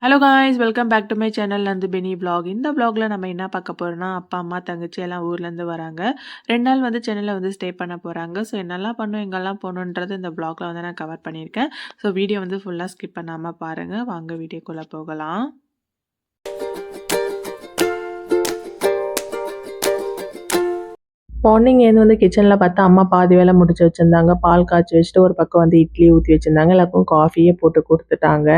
Hello guys, welcome back to my channel நந்திபினி vlog. இந்த vlogல நம்ம என்ன பார்க்க போறோம்னா, அப்பா, அம்மா, தங்கச்சி எல்லாம் ஊர்லேருந்து வராங்க. 2 நாள் வந்து சென்னையில வந்து ஸ்டே பண்ண போறாங்க. ஸோ என்னெல்லாம் பண்ணணும், எங்கெல்லாம் போகணுன்றது இந்த vlogல வந்து நான் கவர் பண்ணியிருக்கேன். ஸோ வீடியோ வந்து ஃபுல்லாக ஸ்கிப் பண்ணாமல் பாருங்க. வாங்க வீடியோக்குள்ளே போகலாம். மார்னிங் எழுந்து வந்து கிச்சனில் பார்த்தா அம்மா பாதி வேலை முடிச்சு வச்சுருந்தாங்க. பால் காய்ச்சி வச்சுட்டு ஒரு பக்கம் வந்து இட்லி ஊற்றி வச்சுருந்தாங்க. எல்லாருக்கும் காஃபியே போட்டு கொடுத்துட்டாங்க.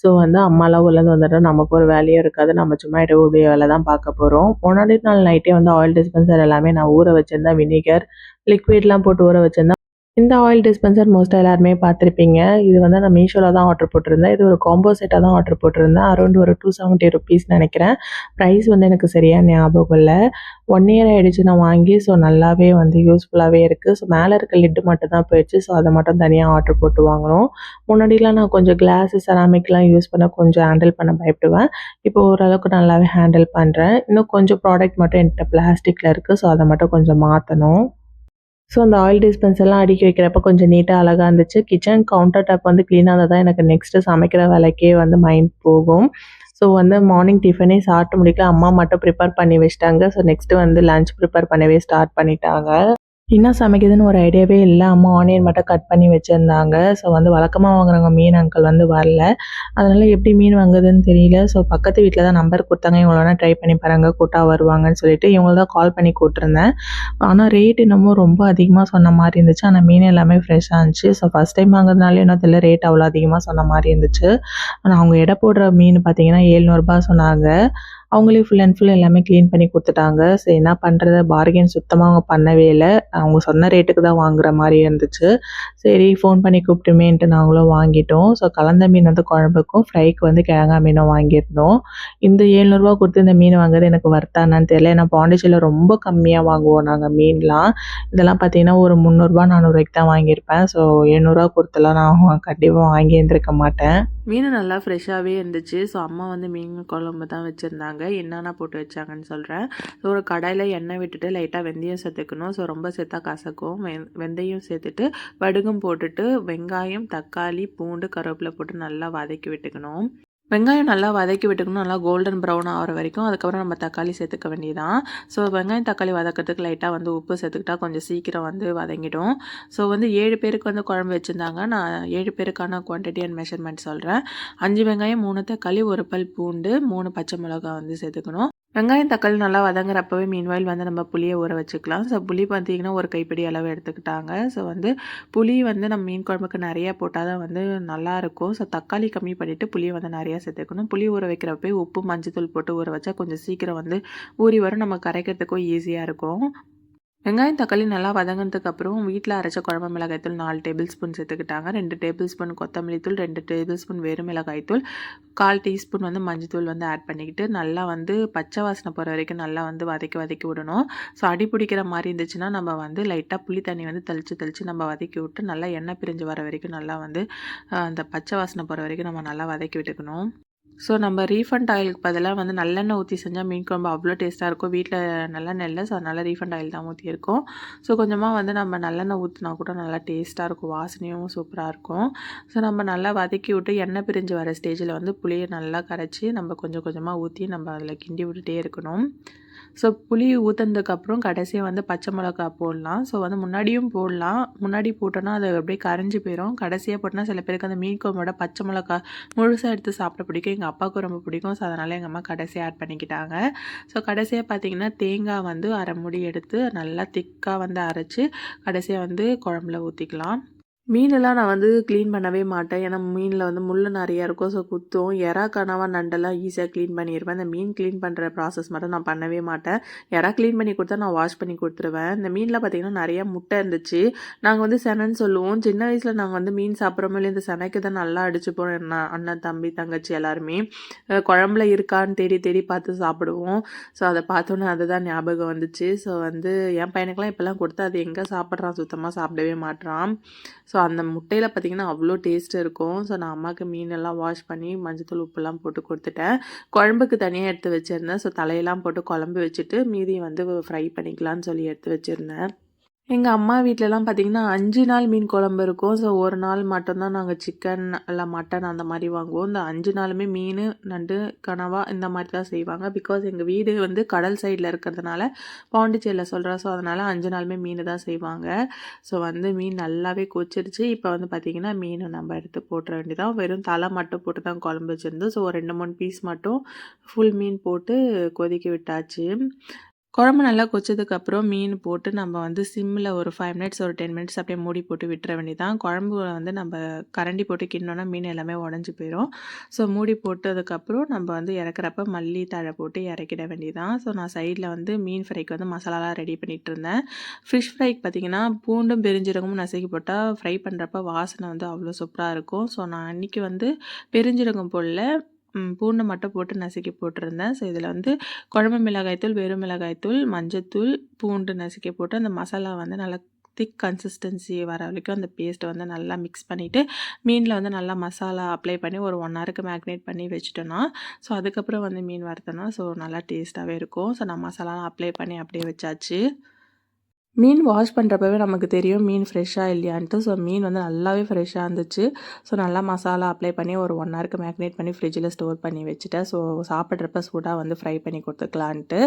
ஸோ வந்து அம்மாலாம் உள்ளேருந்து வந்துட்டோம், நமக்கு ஒரு வேலையும் இருக்காது. நம்ம சும்மா இடவுடைய வேலை தான் பார்க்க போகிறோம். முன்னாடி நாள் நைட்டே வந்து ஆயில் டிஸ்பென்சர் எல்லாமே நான் ஊற வச்சுருந்தேன். வினிகர், லிக்விட்லாம் போட்டு ஊற வச்சுருந்தேன். இந்த ஆயில் டிஸ்பென்சர் மோஸ்ட்டாக எல்லாருமே பார்த்துருப்பீங்க. இது வந்து நான் மீஷோவில் தான் ஆர்டர் போட்டிருந்தேன். இது ஒரு காம்போ செட்டாக தான் ஆர்டர் போட்டிருந்தேன். அரௌண்ட் ஒரு 270 ருபீஸ் நினைக்கிறேன். ப்ரைஸ் வந்து எனக்கு சரியாக ஞாபகம் இல்லை. 1 இயர் ஆகிடுச்சு நான் வாங்கி. ஸோ நல்லாவே வந்து யூஸ்ஃபுல்லாகவே இருக்குது. ஸோ மேலே இருக்க லிட்டு மட்டும் தான் போயிடுச்சு. ஸோ அதை மட்டும் தனியாக ஆர்டர் போட்டு வாங்கணும். முன்னாடிலாம் நான் கொஞ்சம் கிளாஸு, செராமிக்லாம் யூஸ் பண்ண கொஞ்சம் ஹேண்டில் பண்ண பயப்படுவேன். இப்போ ஓரளவுக்கு நல்லாவே ஹேண்டில் பண்ணுறேன். இன்னும் கொஞ்சம் ப்ராடக்ட் மட்டும் என்கிட்ட பிளாஸ்டிக்கில் இருக்குது. ஸோ அதை மட்டும் கொஞ்சம் மாற்றணும். ஸோ அந்த ஆயில் டிஸ்பென்சர்லாம் அடுக்கி வைக்கிறப்ப கொஞ்சம் நீட்டாக அழகாக இருந்துச்சு. கிச்சன் கவுண்டர் டாப் வந்து க்ளீனாக இருந்தால் தான் எனக்கு நெக்ஸ்ட்டு சமைக்கிற வேலைக்கே வந்து மைண்ட் போகும். ஸோ வந்து மார்னிங் டிஃபனே சாப்பிட்டு முடிக்கல. அம்மா மட்டும் ப்ரிப்பேர் பண்ணி வச்சுட்டாங்க. ஸோ நெக்ஸ்ட்டு வந்து லஞ்ச் ப்ரிப்பேர் பண்ணவே ஸ்டார்ட் பண்ணிட்டாங்க. என்ன சமைக்குதுன்னு ஒரு ஐடியாவே இல்லை. அம்மா ஆனியன் மட்டும் கட் பண்ணி வச்சுருந்தாங்க. ஸோ வந்து வழக்கமாக வாங்குறவங்க மீன் அங்கிள் வந்து வரல. அதனால் எப்படி மீன் வாங்குதுன்னு தெரியல. ஸோ பக்கத்து வீட்டில் தான் நம்பர் கொடுத்தாங்க. இவங்கள வேணால் ட்ரை பண்ணி பாருங்க, கூட்டா வருவாங்கன்னு சொல்லிட்டு இவங்கள தான் கால் பண்ணி கூப்பிட்ருந்தேன். ஆனால் ரேட் என்னமோ ரொம்ப அதிகமாக சொன்ன மாதிரி இருந்துச்சு. ஆனால் மீன் எல்லாமே ஃப்ரெஷ்ஷாக இருந்துச்சு. ஸோ ஃபஸ்ட் டைம் வாங்குறதுனால என்ன தெரியல, ரேட் அவ்வளோ அதிகமாக சொன்ன மாதிரி இருந்துச்சு. ஆனால் அவங்க எடை போடுற மீன் பார்த்தீங்கன்னா 700 சொன்னாங்க. அவங்களே ஃபுல் அண்ட் ஃபுல் எல்லாமே க்ளீன் பண்ணி கொடுத்துட்டாங்க. ஸோ என்ன பண்ணுறது, பார்கெயின் சுத்தமாக அவங்க பண்ணவே இல்லை. அவங்க சொன்ன ரேட்டுக்கு தான் வாங்குற மாதிரி இருந்துச்சு. சரி ஃபோன் பண்ணி கூப்பிட்டுமேன்ட்டு நாங்களும் வாங்கிட்டோம். ஸோ கலந்த மீன் வந்து குழம்புக்கும், ஃப்ரைக்கு வந்து கிழங்கா மீனும் வாங்கியிருந்தோம். இந்த 700 கொடுத்து இந்த மீன் வாங்குறது எனக்கு வர்த்தானான்னு தெரியல. ஏன்னா பாண்டிச்சேரியில் ரொம்ப கம்மியாக வாங்குவோம் நாங்கள் மீன்லாம். இதெல்லாம் பார்த்தீங்கன்னா ஒரு 300 400 தான் வாங்கியிருப்பேன். ஸோ 700 கொடுத்துலாம் நான் கண்டிப்பாக வாங்கி இருந்திருக்க மாட்டேன். மீன் நல்லா ஃப்ரெஷ்ஷாகவே இருந்துச்சு. ஸோ அம்மா வந்து மீன் குழம்பு தான் வச்சுருந்தாங்க. என்னென்ன போட்டு வச்சாங்கன்னு சொல்கிறேன். ஸோ ஒரு கடாயில் எண்ணெய் விட்டுட்டு லைட்டாக வெந்தயம் சேர்த்துக்கணும். ஸோ ரொம்ப சேர்த்தா கசக்கும். வெந்தயம் சேர்த்துட்டு வடுகும் போட்டுட்டு வெங்காயம், தக்காளி, பூண்டு, கருவேப்பிலை போட்டு நல்லா வதக்கி விட்டுக்கணும். வெங்காயம் நல்லா வதக்கி விட்டுக்கணும். நல்லா கோல்டன் ப்ரௌன் ஆகிற வரைக்கும். அதுக்கப்புறம் நம்ம தக்காளி சேர்த்துக்க வேண்டியதான். ஸோ வெங்காயம், தக்காளி வதக்கிறதுக்கு லைட்டாக வந்து உப்பு சேர்த்துக்கிட்டா கொஞ்சம் சீக்கிரம் வந்து வதங்கிடும். ஸோ வந்து 7 பேருக்கு வந்து குழம்பு வச்சுருந்தாங்க. நான் 7 பேருக்கான குவான்டிட்டி அண்ட் மெஷர்மெண்ட் சொல்கிறேன். 5 வெங்காயம், 3 தக்காளி, 1 பல் பூண்டு, 3 பச்சை மிளகாய் வந்து சேர்த்துக்கணும். வெங்காயம், தக்காளி நல்லா வதங்குறப்பவே மீன்வாயில் வந்து நம்ம புளியை ஊற வச்சுக்கலாம். ஸோ புளி பார்த்தீங்கன்னா ஒரு கைப்பிடி அளவு எடுத்துக்கிட்டாங்க. ஸோ வந்து புளி வந்து நம்ம மீன் குழம்புக்கு நிறையா போட்டால் தான் வந்து நல்லாயிருக்கும். ஸோ தக்காளி கம்மி பண்ணிவிட்டு புளியை வந்து நிறையா சேர்த்துக்கணும். புளி ஊற வைக்கிறப்பவே உப்பு, மஞ்சத்தூள் போட்டு ஊற வச்சா கொஞ்சம் சீக்கிரம் வந்து ஊறி வரும். நம்ம கரைக்கிறதுக்கும் ஈஸியாக இருக்கும். வெங்காயம், தக்காளி நல்லா வதங்கினதுக்கப்புறம் வீட்டில் அரைச்ச குழம்பு மிளகாய்த்தூள் 4 டேபிள் ஸ்பூன் சேர்த்துக்கிட்டாங்க. 2 டேபிள் ஸ்பூன் கொத்தமல்லி தூள், 2 டேபிள் ஸ்பூன் வெறும் மிளகாய்த்தூள், 1/4 டீஸ்பூன் வந்து மஞ்சத்தூள் வந்து ஆட் பண்ணிக்கிட்டு நல்லா வந்து பச்சை வாசனை போகிற வரைக்கும் நல்லா வந்து வதக்கி விடணும். ஸோ அடி பிடிக்கிற மாதிரி இருந்துச்சுன்னா நம்ம வந்து லைட்டாக புளி தண்ணி வந்து தெளித்து நம்ம வதக்கி விட்டு நல்லா எண்ணெய் பிரிஞ்சு வர வரைக்கும் நல்லா வந்து அந்த பச்சை வாசனை போகிற வரைக்கும் நம்ம நல்லா வதக்கி விட்டுக்கணும். ஸோ நம்ம ரீஃபண்ட் ஆயிலுக்கு பதிலாக வந்து நல்லெண்ணெய் ஊற்றி செஞ்சால் மீன் குழம்பு அவ்வளோ டேஸ்ட்டாக இருக்கும். வீட்டில் நல்லெண்ணெய் இல்லை, ஸோ அதனால் ரீஃபண்ட் ஆயில் தான் ஊற்றியிருக்கோம். ஸோ கொஞ்சமாக வந்து நம்ம நல்லெண்ணெய் ஊற்றினா கூட நல்லா டேஸ்ட்டாக இருக்கும். வாசனையும் சூப்பராக இருக்கும். ஸோ நம்ம நல்லா வதக்கி விட்டு எண்ணெய் பிரிஞ்சு வர ஸ்டேஜில் வந்து புளியை நல்லா கரைச்சி நம்ம கொஞ்சம் கொஞ்சமாக ஊற்றி நம்ம அதில் கிண்டி விட்டுட்டே இருக்கணும். ஸோ புளி ஊற்றுனதுக்கப்புறம் கடைசியாக வந்து பச்சை மிளகா போடலாம். ஸோ வந்து முன்னாடியும் போடலாம். முன்னாடி போட்டோன்னா அது அப்படியே கரைஞ்சி போயிடும். கடைசியாக போட்டோன்னா சில பேருக்கு அந்த மீன் குழம்போட பச்சை மிளகா முழுசாக எடுத்து சாப்பிட பிடிக்கும். எங்கள் அப்பாவுக்கு ரொம்ப பிடிக்கும். ஸோ அதனால் எங்கள் அம்மா கடைசியாக ஆட் பண்ணிக்கிட்டாங்க. ஸோ கடைசியாக பார்த்திங்கன்னா தேங்காய் வந்து அரை மூடி எடுத்து நல்லா திக்காக வந்து அரைச்சி கடைசியாக வந்து குழம்புல ஊற்றிக்கலாம். மீனெல்லாம் நான் வந்து க்ளீன் பண்ணவே மாட்டேன். ஏன்னா மீனில் வந்து முள் நிறையா இருக்கும். ஸோ குத்தும். எறா, கனவா, நண்டெல்லாம் ஈஸியாக க்ளீன் பண்ணிடுவேன். இந்த மீன் க்ளீன் பண்ணுற ப்ராசஸ் மட்டும் நான் பண்ணவே மாட்டேன். எறா க்ளீன் பண்ணி கொடுத்தா நான் வாஷ் பண்ணி கொடுத்துருவேன். இந்த மீனில் பார்த்திங்கன்னா நிறையா முட்டை இருந்துச்சு. நாங்கள் வந்து செனைன்னு சொல்லுவோம். சின்ன வயசில் நாங்கள் வந்து மீன் சாப்பிட்றோமோ இல்லை, இந்த செனைக்கு தான் நல்லா அடிச்சுப்போம். அண்ணன், தம்பி, தங்கச்சி எல்லாருமே குழம்புல இருக்கான்னு தேடி தேடி பார்த்து சாப்பிடுவோம். ஸோ அதை பார்த்தோன்னே அதுதான் ஞாபகம் வந்துச்சு. ஸோ வந்து என் பையனுக்கெலாம் இப்போல்லாம் கொடுத்தா அது எங்கே சாப்பிட்றான், சுத்தமாக சாப்பிடவே மாட்றான். ஸோ அந்த முட்டையில் பார்த்திங்கன்னா அவ்வளோ டேஸ்ட் இருக்கும். ஸோ நான் அம்மாவுக்கு மீனெல்லாம் வாஷ் பண்ணி மஞ்சத்தூள், உப்புலாம் போட்டு கொடுத்துட்டேன். குழம்புக்கு தனியாக எடுத்து வச்சுருந்தேன். ஸோ தலையெல்லாம் போட்டு குழம்பு வச்சுட்டு மீதி வந்து ஃப்ரை பண்ணிக்கலான்னு சொல்லி எடுத்து வச்சுருந்தேன். எங்க அம்மா வீட்லலாம் பார்த்தீங்கன்னா, 5 நாள் மீன் குழம்பு இருக்கும். ஸோ, 1 நாள் மட்டும் தான் நாங்க சிக்கன் இல்ல மட்டன் அந்த மாரி வாங்குவோம். இந்த 5 நாளுமே மீனு, நண்டு, கனவா இந்த மாரி தான் செய்வாங்க. பிகாஸ் எங்க வீடு வந்து கடல் சைட்ல இருக்கிறதுனால, பாண்டிச்சேரியில சொல்றேன். ஸோ, அதனால 5 நாளுமே மீனு தான் செய்வாங்க. ஸோ, வந்து மீன் நல்லாவே கொதிச்சிருச்சு. இப்போ வந்து பார்த்தீங்கன்னா, மீனு நம்ம எடுத்து போட்டுற வேண்டியதான். வெறும் தலை மட்டும் போட்டு தான் குழம்பு வச்சிருந்தோம். ஸோ, ஒரு 2, 3 பீஸ் மட்டும் ஃபுல் மீன் போட்டு கொதிக்க விட்டாச்சு. குழம்பு நல்லா கொதிச்சதுக்கப்புறம் மீன் போட்டு நம்ம வந்து சிம்மில் ஒரு 5 மினிட்ஸ் ஒரு 10 மினிட்ஸ் அப்படியே மூடி போட்டு விட்டுற வேண்டியதான். குழம்பு வந்து நம்ம கரண்டி போட்டு கிண்டினோன்னா மீன் எல்லாமே உடஞ்சி போயிடும். ஸோ மூடி போட்டதுக்கப்புறம் நம்ம வந்து இறக்குறப்ப மல்லி தழை போட்டு இறக்கிட வேண்டியதான். ஸோ நான் சைடில் வந்து மீன் ஃப்ரைக்கு வந்து மசாலாலாம் ரெடி பண்ணிகிட்டு இருந்தேன். ஃபிஷ் ஃப்ரைக்கு பார்த்திங்கன்னா பூண்டும் பெருஞ்சீரகமும் நசுக்கி போட்டால் ஃப்ரை பண்ணுறப்ப வாசனை வந்து அவ்வளோ சூப்பராக இருக்கும். ஸோ நான் அன்றைக்கி வந்து பெருஞ்சீரகம் போடல, பூண்டு மட்டும் போட்டு நசுக்கி போட்டிருந்தேன். ஸோ இதில் வந்து குழம்பு மிளகாய்த்தூள், வெறும் மிளகாய்த்தூள், மஞ்சத்தூள், பூண்டு நசுக்கி போட்டு அந்த மசாலா வந்து நல்லா திக் கன்சிஸ்டன்சி வர வரைக்கும் அந்த பேஸ்ட்டை வந்து நல்லா மிக்ஸ் பண்ணிவிட்டு மீனில் வந்து நல்லா மசாலா அப்ளை பண்ணி ஒரு 1 ஹவருக்கு மேக்னேட் பண்ணி வச்சுட்டோன்னா, ஸோ அதுக்கப்புறம் வந்து மீன் வறுத்தோன்னா ஸோ நல்லா டேஸ்ட்டாகவே இருக்கும். ஸோ நான் மசாலாலாம் அப்ளை பண்ணி அப்படியே வச்சாச்சு. மீன் வாஷ் பண்ணுறப்பவே நமக்கு தெரியும் மீன் ஃப்ரெஷ்ஷாக இல்லையான்ட்டு. ஸோ மீன் வந்து நல்லாவே ஃப்ரெஷ்ஷாக இருந்துச்சு. ஸோ நல்லா மசாலா அப்ளை பண்ணி ஒரு 1 ஹவருக்கு மேக்னேட் பண்ணி ஃப்ரிட்ஜில் ஸ்டோர் பண்ணி வச்சுட்டேன். ஸோ சாப்பிட்றப்ப சூடாக வந்து ஃப்ரை பண்ணி கொடுத்துக்கலான்ட்டு.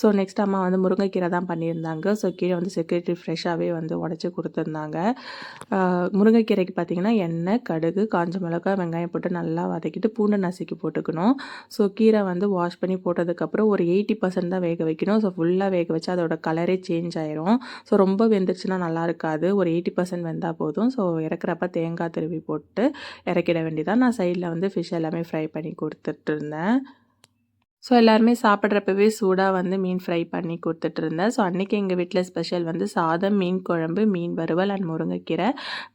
ஸோ நெக்ஸ்ட் அம்மா வந்து முருங்கைக்கீரை தான் பண்ணியிருந்தாங்க. ஸோ கீரை வந்து செக்யூரிட்டி ஃப்ரெஷ்ஷாகவே வந்து உடச்சி கொடுத்துருந்தாங்க. முருங்கைக்கீரைக்கு பார்த்திங்கன்னா எண்ணெய், கடுகு, காஞ்ச மிளகாய், வெங்காயம் போட்டு நல்லா வதக்கிட்டு பூண்டு நசுக்கி போட்டுக்கணும். ஸோ கீரை வந்து வாஷ் பண்ணி போட்டதுக்கப்புறம் ஒரு 80% தான் வேக வைக்கணும். ஸோ ஃபுல்லாக வேக வச்சு அதோட கலரே சேஞ்ச் ஆயிரும். ஸோ ரொம்ப வெந்துருச்சுன்னா நல்லா இருக்காது. ஒரு 80% வெந்தால் போதும். ஸோ இறக்குறப்ப தேங்காய் துருவி போட்டு இறக்கிட வேண்டியதான். நான் சைடில் வந்து ஃபிஷ் எல்லாமே ஃப்ரை பண்ணி கொடுத்துட்டு இருந்தேன். ஸோ எல்லாருமே சாப்பிட்றப்பவே சூடாக வந்து மீன் ஃப்ரை பண்ணி கொடுத்துட்ருந்தேன். ஸோ அன்றைக்கி எங்கள் வீட்டில் ஸ்பெஷல் வந்து சாதம், மீன் குழம்பு, மீன் வறுவல் அண்ட் முருங்கைக்கீரை.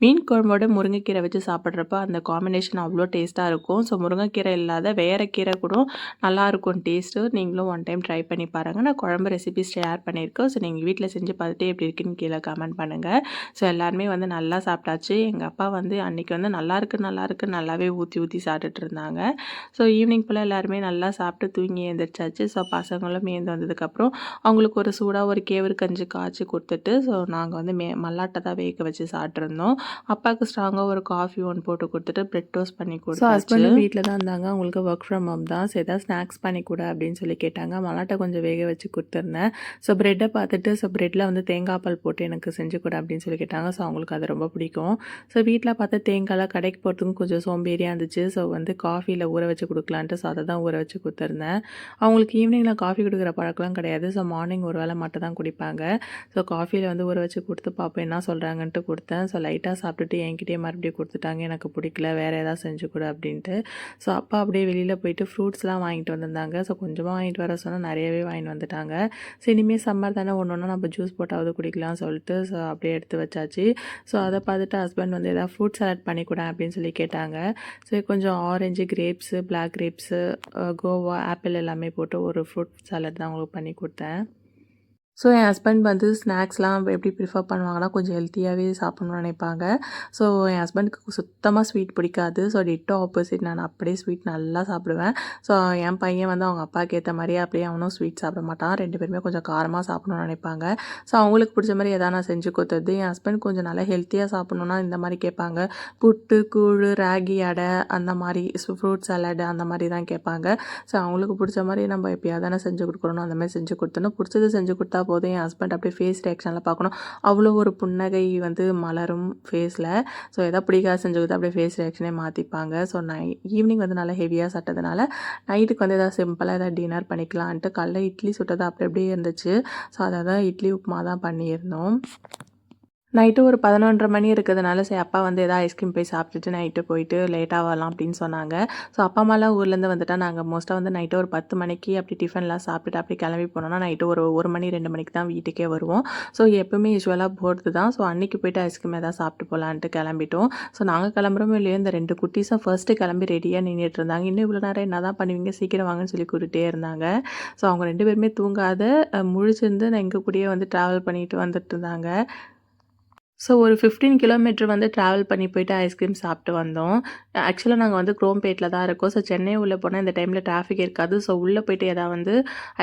மீன் குழம்போட முருங்கைக்கீரை வச்சு சாப்பிட்றப்ப அந்த காம்பினேஷன் அவ்வளோ டேஸ்ட்டாக இருக்கும். ஸோ முருங்கைக்கீரை இல்லாத வேறு கீரை கூட நல்லாயிருக்கும் டேஸ்ட்டு. நீங்களும் ஒன் டைம் ட்ரை பண்ணி பாருங்கள். நான் குழம்பு ரெசிபிஸ் ஷேர் பண்ணியிருக்கேன். ஸோ நீங்கள் வீட்டில் செஞ்சு பார்த்துட்டு எப்படி இருக்குன்னு கீழே கமெண்ட் பண்ணுங்கள். ஸோ எல்லாருமே வந்து நல்லா சாப்பிட்டாச்சு. எங்கள் அப்பா வந்து அன்றைக்கி வந்து நல்லாயிருக்கு நல்லாவே ஊற்றி ஊற்றி சாப்பிட்டுட்டு இருந்தாங்க. ஸோ ஈவினிங் போல் எல்லாருமே நல்லா சாப்பிட்டு தூங்கி எழுந்திரிச்சாச்சு. ஸோ பசங்களும் எழுந்து வந்ததுக்கப்புறம் அவங்களுக்கு ஒரு சூடாக ஒரு கேவரு கஞ்சி காய்ச்சி கொடுத்துட்டு ஸோ நாங்கள் வந்து மல்லாட்டை தான் வேக வச்சு சாப்பிட்ருந்தோம். அப்பாவுக்கு ஸ்ட்ராங்காக ஒரு காஃபி ஒன்று போட்டு கொடுத்துட்டு பிரெட் டோஸ்ட் பண்ணி கொடுத்து ஹஸ்பண்டும் வீட்டில் தான் இருந்தாங்க. அவங்களுக்கு ஒர்க் ஃப்ரம் ஹோம் தான். ஸோ எதாவது ஸ்நாக்ஸ் பண்ணி கொடு அப்படின்னு சொல்லி கேட்டாங்க. மல்லாட்டை கொஞ்சம் வேக வச்சு கொடுத்துருந்தேன். ஸோ ப்ரெட்டை பார்த்துட்டு ஸோ ப்ரெட்டில் வந்து தேங்காய் பால் போட்டு எனக்கு செஞ்சு கொடு அப்படின்னு சொல்லி கேட்டாங்க. ஸோ அவங்களுக்கு அது ரொம்ப பிடிக்கும். ஸோ வீட்டில் பார்த்து தேங்காய்லாம் கடைக்கு போகிறதுக்கும் கொஞ்சம் சோம்பேறியாக இருந்துச்சு. ஸோ வந்து காஃபியில் ஊற வச்சு கொடுக்கலான்ட்டு ஸோ அதை தான் ஊற வச்சு கொடுத்துருந்தேன். அவங்களுக்கு ஈவினிங்கில் காஃபி குடிக்கிற பழக்கம்லாம் கிடையாது. ஸோ மார்னிங் ஒரு வேளை மட்டும் தான் குடிப்பாங்க. ஸோ காஃபியில் வந்து ஊற வச்சு கொடுத்து பார்ப்போம் என்ன சொல்கிறாங்கன்ட்டு கொடுத்தேன். ஸோ லைட்டாக சாப்பிட்டுட்டு என்கிட்டயே மறுபடியும் கொடுத்துட்டாங்க. எனக்கு பிடிக்கல, வேறு ஏதாவது செஞ்சு கொடு அப்படின்ட்டு. ஸோ அப்பா அப்படியே வெளியில் போயிட்டு ஃப்ரூட்ஸ்லாம் வாங்கிட்டு வந்திருந்தாங்க. ஸோ கொஞ்சமாக வாங்கிட்டு வர சொன்னால் நிறையவே வாங்கிட்டு வந்துட்டாங்க. ஸோ இனிமேல் சம்மர் தானே ஒன்று ஒன்றா நம்ம ஜூஸ் போட்டாவது குடிக்கலாம் சொல்லிட்டு ஸோ அப்படியே எடுத்து வச்சாச்சு. ஸோ அதை பார்த்துட்டு ஹஸ்பண்ட் வந்து எதாவது ஃப்ரூட் சாலட் பண்ணி கொடு அப்படின்னு சொல்லி கேட்டாங்க. ஸோ கொஞ்சம் orange, grapes, black grapes, guava, apple எல்லாமே போட்டு ஒரு ஃப்ரூட் சாலட் தான் அவங்களுக்கு பண்ணி கொடுத்தேன். ஸோ என் ஹஸ்பண்ட் வந்து ஸ்நாக்ஸ்லாம் எப்படி ப்ரிஃபர் பண்ணுவாங்கன்னா கொஞ்சம் ஹெல்த்தியாகவே சாப்பிட்ணுன்னு நினைப்பாங்க. ஸோ என் ஹஸ்பண்டுக்கு சுத்தமாக ஸ்வீட் பிடிக்காது. ஸோ டிட்டோ ஆப்போசிட், நான் அப்படியே ஸ்வீட் நல்லா சாப்பிடுவேன். ஸோ என் பையன் வந்து அவங்க அப்பாவுக்கு ஏற்ற மாதிரியே அப்படியே அவனும் ஸ்வீட் சாப்பிட மாட்டான். 2 பேருமே கொஞ்சம் காரமாக சாப்பிட்ணுன்னு நினைப்பாங்க. ஸோ அவங்களுக்கு பிடிச்ச மாதிரி எதாவது நான் செஞ்சு கொடுத்தது. என் ஹஸ்பண்ட் கொஞ்சம் நல்லா ஹெல்த்தியாக சாப்பிட்ணுன்னா இந்த மாதிரி கேட்பாங்க. புட்டு, கூழ், ராகி அடை அந்த மாதிரி ஃப்ரூட் சாலட் அந்த மாதிரி தான் கேட்பாங்க. ஸோ அவங்களுக்கு பிடிச்ச மாதிரி நம்ம எப்பயாவது தானே செஞ்சு கொடுக்குறோம். அந்த மாதிரி செஞ்சு கொடுத்தோன்னா பிடிச்சது செஞ்சு கொடுத்தா போதும். என் ஹஸ்பண்ட் அப்படியே ஃபேஸ் ரியாக்ஷனில் பார்க்கணும். அவ்வளோ ஒரு புன்னகை வந்து மலரும் ஃபேஸில். ஸோ எதாவது பிடிக்காத செஞ்சு கொடுத்தா அப்படியே ஃபேஸ் ரியாக்ஷனே மாற்றிப்பாங்க. ஸோ ஈவினிங் வந்து நல்லா ஹெவியாக சாப்பிட்டதுனால நைட்டுக்கு வந்து எதாவது சிம்பிளாக எதாவது டின்னர் பண்ணிக்கலான்ட்டு காலைல இட்லி சுட்டது அப்படி அப்படியே இருந்துச்சு. ஸோ அதை தான் இட்லி உப்புமா தான் பண்ணியிருந்தோம். நைட்டு ஒரு 11:30 மணி இருக்கிறதுனால சரி அப்பா வந்து எதாவது ஐஸ்கிரீம் போய் சாப்பிட்டுட்டு நைட்டு போயிட்டு லேட்டாக வரலாம் அப்படின்னு சொன்னாங்க. ஸோ அப்பா அம்மாலாம் ஊர்லேருந்து வந்துட்டால் நாங்கள் மோஸ்ட்டாக வந்து நைட்டு ஒரு 10 மணிக்கு அப்படி டிஃபன்லாம் சாப்பிட்டுட்டு அப்படி கிளம்பி போனோம்னா நைட்டு ஒரு 1 மணி 2 மணிக்கு தான் வீட்டுக்கே வருவோம். ஸோ எப்பவுமே யூஸ்வலாக போகிறது தான். ஸோ அன்றைக்கி போய்ட்டு ஐஸ்கிரீம் எதாவது சாப்பிட்டு போகலான்ட்டு கிளம்பிட்டோம். ஸோ நாங்கள் கிளம்புறோமோ இல்லையோ இந்த 2 குட்டீஸும் ஃபர்ஸ்ட்டு கிளம்பி ரெடியாக நின்றுட்டு இருந்தாங்க. இன்னும் இவ்வளோ நேரம் என்ன தான் பண்ணுவீங்க, சீக்கிரம் வாங்கன்னு சொல்லி கூட்டிகிட்டே இருந்தாங்க. ஸோ அவங்க 2 பேருமே தூங்காத முழிச்சிருந்து நான் எங்கள் கூடயே வந்து ட்ராவல் பண்ணிட்டு வந்துட்டு இருந்தாங்க. ஸோ ஒரு 15 கிலோமீட்டர் வந்து ட்ராவல் பண்ணி போயிட்டு ஐஸ்கிரீம் சாப்பிட்டு வந்தோம். ஆக்சுவலா நாங்க வந்து குரோம்பேட்ல தான் இருக்கோம். ஸோ சென்னை உள்ள போனா இந்த டைம்ல டிராஃபிக் இருக்காது. ஸோ உள்ள போயிட்டு ஏதாவது வந்து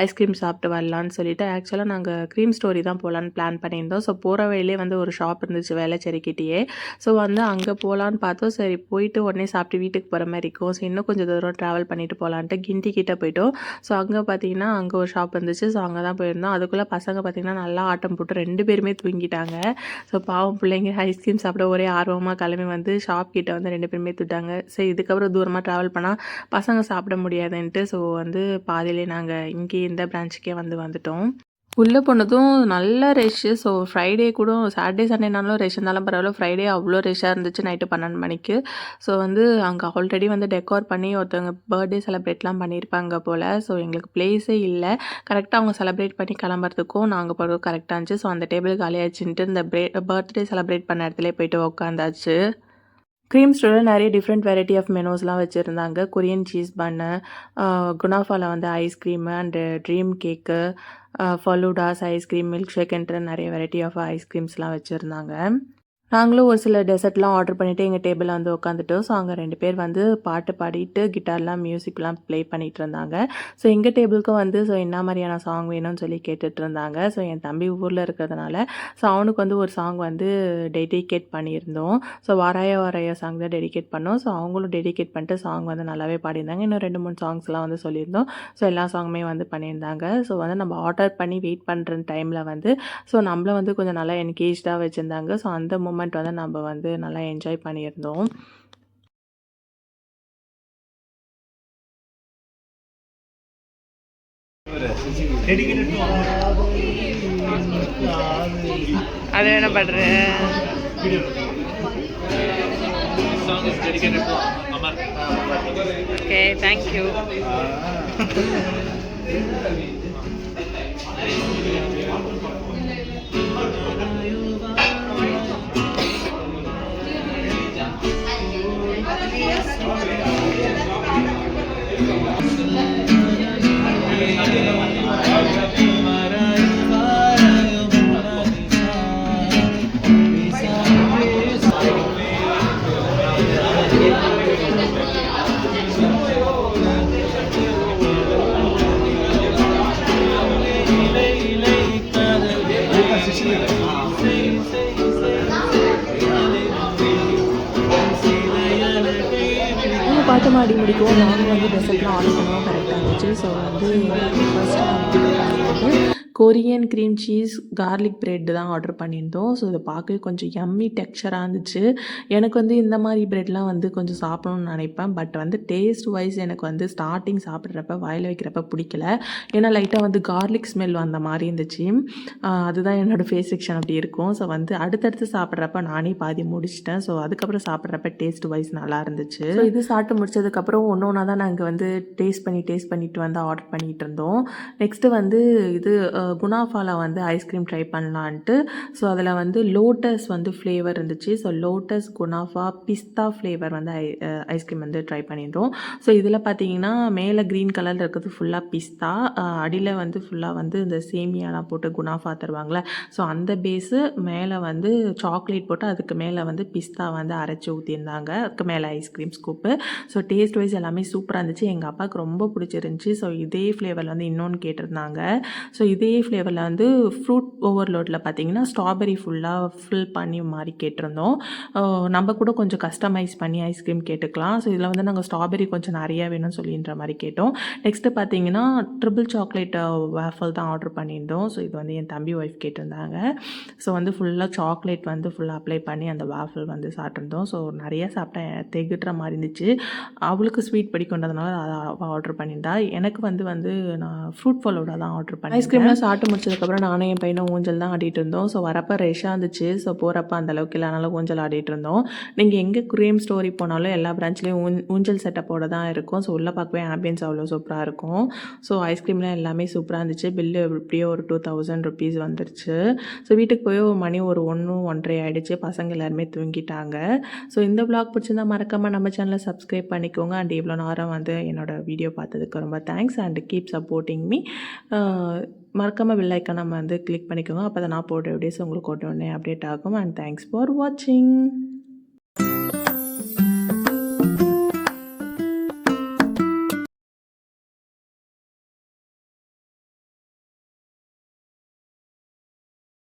ஐஸ்கிரீம் சாப்பிட்டு வரலான்னு சொல்லிட்டு ஆக்சுவலா நாங்க க்ரீம் ஸ்டோரி தான் போலான்னு பிளான் பண்ணியிருந்தோம். ஸோ போற வழியிலே வந்து ஒரு ஷாப் இருந்துச்சு வேளச்சேரிக்கிட்டயே. ஸோ வந்து அங்க போலான்னு பார்த்தோம். சரி போயிட்டு உடனே சாப்பிட்டு வீட்டுக்கு போற மாரி இருக்கும். ஸோ இன்னும் கொஞ்சம் தூரம் ட்ராவல் பண்ணிட்டு போலான்ட்டு கிண்டி கிட்ட போயிட்டோம். ஸோ அங்க பார்த்தீங்கன்னா, அங்க ஒரு ஷாப் இருந்துச்சு. ஸோ அங்க தான் போயிருந்தோம். அதுக்குள்ள பசங்க பார்த்தீங்கன்னா, நல்லா ஆட்டம் போட்டு 2 பேருமே தூங்கிட்டாங்க. ஸோ பாவம் பிள்ளைங்க ஐஸ்கிரீம் சாப்பிட ஒரே ஆர்வமாக கிளம்பி வந்து ஷாப் கிட்ட வந்து 2 பேருமே திட்டாங்க. சரி இதுக்கப்புறம் தூரமாக ட்ராவல் பண்ணால் பசங்க சாப்பிட முடியாதுன்ட்டு ஸோ வந்து பாதியிலே நாங்கள் இங்கேயே இந்த பிரான்ச்சுக்கே வந்துட்டோம். உள்ள போனதும் நல்ல ரஷ்ஷு. ஸோ ஃப்ரைடே கூட சாட்டர்டே, சண்டேனாலும் ரஷ் இருந்தாலும் பரவாயில்ல. ஃப்ரைடே அவ்வளோ ரஷ்ஷாக இருந்துச்சு நைட்டு 12 மணிக்கு. ஸோ வந்து அங்கே ஆல்ரெடி வந்து டெக்கார் பண்ணி ஒருத்தவங்க பர்த்டே செலிப்ரேட்லாம் பண்ணியிருப்பாங்க போல். ஸோ எங்களுக்கு பிளேஸே இல்லை. கரெக்டாக அவங்க செலிப்ரேட் பண்ணி கிளம்புறதுக்கும் நாங்கள் போகிறதுக்கும் கரெக்டாக இருந்துச்சு. ஸோ அந்த டேபிள் காலியாகிடுச்சுன்ட்டு இந்த பர்த்டே செலிப்ரேட் பண்ண இடத்துலேயே போயிட்டு உட்காந்தாச்சு. க்ரீம் ஸ்டோரில் நிறைய டிஃப்ரெண்ட் வெரைட்டி ஆஃப் மெனூஸ்லாம் வச்சுருந்தாங்க. கொரியன் சீஸ் பன்னு, குனாஃபாவில் வந்து ice cream and dream cake, faloodas ice cream, milk ஷேக்குன்ட்டு நிறைய வெரைட்டி ஆஃப் ஐஸ்கிரீம்ஸ்லாம் வச்சுருந்தாங்க. நாங்களும் ஒரு சில டெசர்ட்லாம் ஆர்டர் பண்ணிவிட்டு எங்கள் டேபிளில் வந்து உட்காந்துட்டோம். ஸோ அங்கே 2 பேர் வந்து பாட்டு பாடிட்டு கிட்டார்லாம் மியூசிக்லாம் ப்ளே பண்ணிகிட்டு இருந்தாங்க. ஸோ எங்கள் டேபிளுக்கும் வந்து ஸோ என்ன மாதிரியான சாங் வேணும்னு சொல்லி கேட்டுட்டு இருந்தாங்க. ஸோ என் தம்பி ஊரில் இருக்கிறதுனால ஸோ அவனுக்கு வந்து ஒரு சாங் வந்து டெடிகேட் பண்ணியிருந்தோம். ஸோ வாராய வாராய சாங் தான் டெடிகேட் பண்ணோம். ஸோ அவங்களும் டெடிகேட் பண்ணிட்டு சாங் வந்து நல்லாவே பாடியிருந்தாங்க. இன்னும் 2, 3 சாங்ஸ்லாம் வந்து சொல்லியிருந்தோம். ஸோ எல்லா சாங்குமே வந்து பண்ணியிருந்தாங்க. ஸோ வந்து நம்ம ஆர்டர் பண்ணி வெயிட் பண்ணுற டைமில் வந்து ஸோ நம்மள வந்து கொஞ்சம் நல்லா என்கேஜ்டாக வச்சுருந்தாங்க. ஸோ அந்த மூமெண்ட் வந்து நம்ம வந்து நல்லா என்ஜாய் பண்ணியிருந்தோம். அது என்ன பண்ற? Okay, thank you. பாட்டு மாடி முடிக்கவும் நாங்கள் வந்து டெசர்ட்லாம் ஆர்டர் பண்ணுவோம் கரெக்டாக இருந்துச்சு. ஸோ வந்து first Korean cream cheese garlic bread தான் ஆர்டர் பண்ணியிருந்தோம். ஸோ இதை பார்க்கவே கொஞ்சம் யம்மி டெக்ஸ்சராக இருந்துச்சு. எனக்கு வந்து இந்த மாதிரி பிரெட்லாம் வந்து கொஞ்சம் சாப்பிடணும்னு நினைப்பேன். பட் வந்து டேஸ்ட் வைஸ் எனக்கு வந்து ஸ்டார்டிங் சாப்பிட்றப்ப வாயில் வைக்கிறப்ப பிடிக்கல. ஏன்னா லைட்டாக வந்து கார்லிக் ஸ்மெல் வந்த மாதிரி இருந்துச்சு. அதுதான் என்னோடய ஃபேஸ் செக்ஷன் அப்படி இருக்கும். ஸோ வந்து அடுத்தடுத்து சாப்பிட்றப்ப நானே பாதி முடிச்சிட்டேன். ஸோ அதுக்கப்புறம் சாப்பிட்றப்ப டேஸ்ட் வைஸ் நல்லா இருந்துச்சு. ஸோ இது சாப்பிட்டு முடிச்சதுக்கப்புறம் ஒன்று ஒன்றா தான் நாங்கள் வந்து டேஸ்ட் பண்ணிட்டு வந்து ஆர்டர் பண்ணிகிட்டு இருந்தோம். நெக்ஸ்ட்டு வந்து இது குனாஃபாவில் வந்து ஐஸ்கிரீம் ட்ரை பண்ணலான்ட்டு ஸோ அதில் வந்து லோட்டஸ் வந்து ஃப்ளேவர் இருந்துச்சு. ஸோ லோட்டஸ் குனாஃபா பிஸ்தா ஃப்ளேவர் வந்து ஐஸ்கிரீம் வந்து ட்ரை பண்ணியிருந்தோம். ஸோ இதில் பார்த்தீங்கன்னா மேலே க்ரீன் கலரில் இருக்கிறது ஃபுல்லாக பிஸ்தா, அடியில் வந்து ஃபுல்லாக வந்து இந்த சேமியாலாம் போட்டு குனாஃபா தருவாங்களே ஸோ அந்த பேஸு மேலே வந்து சாக்லேட் போட்டு அதுக்கு மேலே வந்து பிஸ்தா வந்து அரைச்சி ஊற்றியிருந்தாங்க. அதுக்கு மேலே ice cream scoop. So taste wise எல்லாமே சூப்பராக இருந்துச்சு. எங்கள் அப்பாவுக்கு ரொம்ப பிடிச்சிருந்துச்சி. ஸோ இதே ஃப்ளேவரில் வந்து இன்னொன்று கேட்டிருந்தாங்க. ஸோ இதே ஃப்ளேவரில் வந்து ஃப்ரூட் ஓவர்லோடில் பார்த்தீங்கன்னா ஸ்ட்ராபெரி ஃபுல்லாக ஃபில் பண்ணி மாதிரி கேட்டிருந்தோம். நம்ம கூட கொஞ்சம் கஸ்டமைஸ் பண்ணி ஐஸ்கிரீம் கேட்டுக்கலாம். ஸோ இதில் வந்து நாங்கள் ஸ்ட்ராபெரி கொஞ்சம் நிறையா வேணும்னு சொல்லின்ற மாதிரி கேட்டோம். நெக்ஸ்ட்டு பார்த்தீங்கன்னா ட்ரிபிள் சாக்லேட் வேஃபல் தான் ஆர்டர் பண்ணியிருந்தோம். ஸோ இது வந்து என் தம்பி ஒய்ஃப் கேட்டிருந்தாங்க. ஸோ வந்து ஃபுல்லாக சாக்லேட் வந்து ஃபுல்லாக அப்ளை பண்ணி அந்த வேஃபல் வந்து சாப்பிட்ருந்தோம். ஸோ நிறையா சாப்பிட்டேன், திகட்டுற மாதிரி இருந்துச்சு. அவளுக்கு ஸ்வீட் பிடிக்குன்றதுனால அதை ஆர்டர் பண்ணியிருந்தா. எனக்கு வந்து நான் ஃப்ரூட் ஃபலோடா தான் ஆர்டர் பண்ணேன். ஐஸ்கிரீம்லாம் சாப்பிட்டு முடிச்சதுக்கப்புறம் நானும் என் பையனும் ஊஞ்சல் தான் ஆடிட்டு இருந்தோம். ஸோ வரப்போ ரஷ்ஷாக இருந்துச்சு. ஸோ போகிறப்ப அந்தளவுக்கு இல்லைனாலும் ஊஞ்சல் ஆடிட்டு இருந்தோம். நீங்கள் எங்கே க்ரீம் ஸ்டோரி போனாலும் எல்லா பிரான்ச்லேயும் ஊஞ்சல் செட்டப்போட தான் இருக்கும். ஸோ உள்ளே பார்க்கவே ஆம்பியன்ஸ் அவ்வளோ சூப்பராக இருக்கும். ஸோ ஐஸ்கிரீம்லாம் எல்லாமே சூப்பராக இருந்துச்சு. பில்லு எப்படியோ ஒரு 2000 ருபீஸ் வந்துருச்சு. ஸோ வீட்டுக்கு போய் மணி ஒரு 1, 1:30 ஆகிடுச்சு. பசங்க எல்லாருமே தூங்கிட்டாங்க. ஸோ இந்த விளாக் பிடிச்சிருந்தா மறக்காமல் நம்ம சேனலை சப்ஸ்கிரைப் பண்ணிக்கோங்க. அண்ட் இவ்வளோ நேரம் வந்து என்னோடய வீடியோ பார்த்ததுக்கு ரொம்ப thanks and keep supporting me. மறக்காமல் பெல் ஐக்கான் நம்ம வந்து கிளிக் பண்ணிக்கோங்க. அப்போ தான் நான் போடுற வீடியோஸ் உங்களுக்கு உடனே அப்டேட் ஆகும். அண்ட் தேங்க்ஸ் ஃபார் வாட்சிங்.